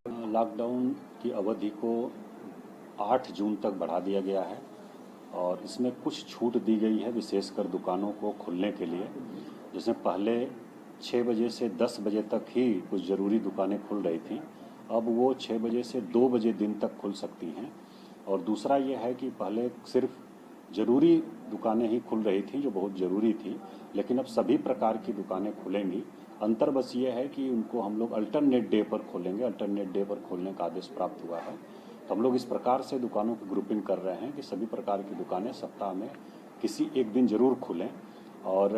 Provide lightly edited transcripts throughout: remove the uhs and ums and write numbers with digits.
Lockdown की अवधि को 8 जून तक बढ़ा दिया गया है और इसमें कुछ छूट दी गई है विशेषकर दुकानों को खुलने के लिए। जिसमें पहले 6 बजे से 10 बजे तक ही कुछ ज़रूरी दुकानें खुल रही थी, अब वो 6 बजे से 2 बजे दिन तक खुल सकती हैं। और दूसरा ये है कि पहले सिर्फ ज़रूरी दुकानें ही खुल रही थी जो बहुत ज़रूरी थी, लेकिन अब सभी प्रकार की दुकानें खुलेंगी। अंतर बस ये है कि उनको हम लोग अल्टरनेट डे पर खोलेंगे, अल्टरनेट डे पर खोलने का आदेश प्राप्त हुआ है। तो हम लोग इस प्रकार से दुकानों की ग्रुपिंग कर रहे हैं कि सभी प्रकार की दुकानें सप्ताह में किसी एक दिन जरूर खुलें और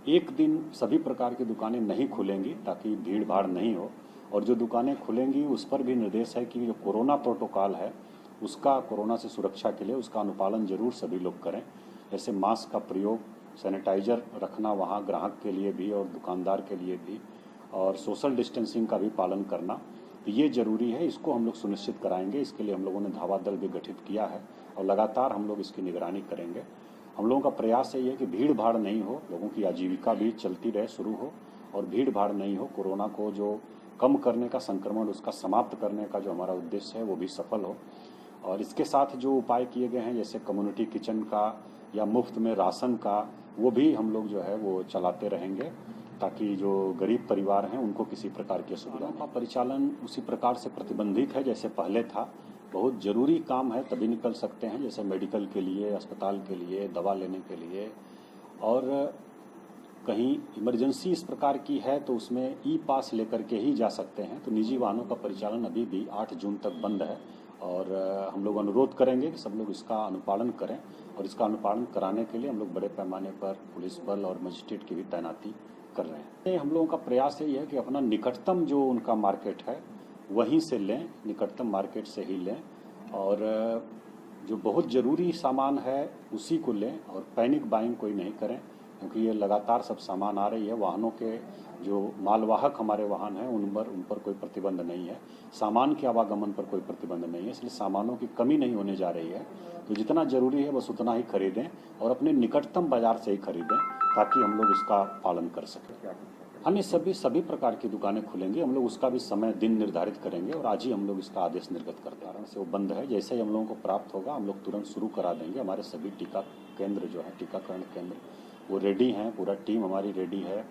एक दिन सभी प्रकार की दुकानें नहीं खुलेंगी ताकि भीड़ भाड़ नहीं हो। और जो दुकानें खुलेंगी उस पर भी निर्देश है कि जो कोरोना प्रोटोकॉल है उसका, कोरोना से सुरक्षा के लिए उसका अनुपालन जरूर सभी लोग करें। जैसे मास्क का प्रयोग, सैनिटाइजर रखना वहाँ ग्राहक के लिए भी और दुकानदार के लिए भी, और सोशल डिस्टेंसिंग का भी पालन करना, तो ये जरूरी है। इसको हम लोग सुनिश्चित कराएंगे। इसके लिए हम लोगों ने धावा दल भी गठित किया है और लगातार हम लोग इसकी निगरानी करेंगे। हम लोगों का प्रयास यही है कि भीड़ भाड़ नहीं हो, लोगों की आजीविका भी चलती रहे, शुरू हो, और भीड़ भाड़ नहीं हो। कोरोना को जो कम करने का, संक्रमण उसका समाप्त करने का जो हमारा उद्देश्य है वो भी सफल हो। और इसके साथ जो उपाय किए गए हैं जैसे कम्युनिटी किचन का या मुफ्त में राशन का, वो भी हम लोग जो है वो चलाते रहेंगे ताकि जो गरीब परिवार हैं उनको किसी प्रकार की असुविधा का परिचालन उसी प्रकार से प्रतिबंधित है जैसे पहले था। बहुत जरूरी काम है तभी निकल सकते हैं, जैसे मेडिकल के लिए, अस्पताल के लिए, दवा लेने के लिए, और कहीं इमरजेंसी इस प्रकार की है तो उसमें ई पास लेकर के ही जा सकते हैं। तो निजी वाहनों का परिचालन अभी भी 8 जून तक बंद है और हम लोग अनुरोध करेंगे कि सब लोग इसका अनुपालन करें। और इसका अनुपालन कराने के लिए हम लोग बड़े पैमाने पर पुलिस बल और मजिस्ट्रेट की भी तैनाती कर रहे हैं। हम लोगों का प्रयास यही है कि अपना निकटतम जो उनका मार्केट है वहीं से लें, निकटतम मार्केट से ही लें, और जो बहुत ज़रूरी सामान है उसी को लें और पैनिक बाइंग कोई नहीं करें, क्योंकि ये लगातार सब सामान आ रही है। वाहनों के जो मालवाहक हमारे वाहन हैं उन पर कोई प्रतिबंध नहीं है, सामान के आवागमन पर कोई प्रतिबंध नहीं है, इसलिए सामानों की कमी नहीं होने जा रही है। तो जितना जरूरी है बस उतना ही खरीदें और अपने निकटतम बाजार से ही खरीदें ताकि हम लोग इसका पालन कर सकें। अन्य सभी प्रकार की दुकानें खुलेंगी, हम लोग उसका भी समय दिन निर्धारित करेंगे और आज ही हम लोग इसका आदेश निर्गत कर दे। कारण से वो बंद है, जैसे ही हम लोगों को प्राप्त होगा हम लोग तुरंत शुरू करा देंगे। हमारे सभी टीका केंद्र जो है, टीकाकरण केंद्र, वो रेडी हैं, पूरा टीम हमारी रेडी है।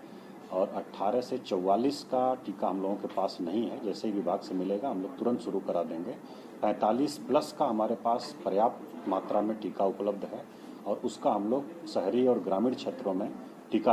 और 18 से 44 का टीका हम लोगों के पास नहीं है, जैसे ही विभाग से मिलेगा हम लोग तुरंत शुरू करा देंगे। 45 प्लस का हमारे पास पर्याप्त मात्रा में टीका उपलब्ध है और उसका हम लोग शहरी और ग्रामीण क्षेत्रों में टीका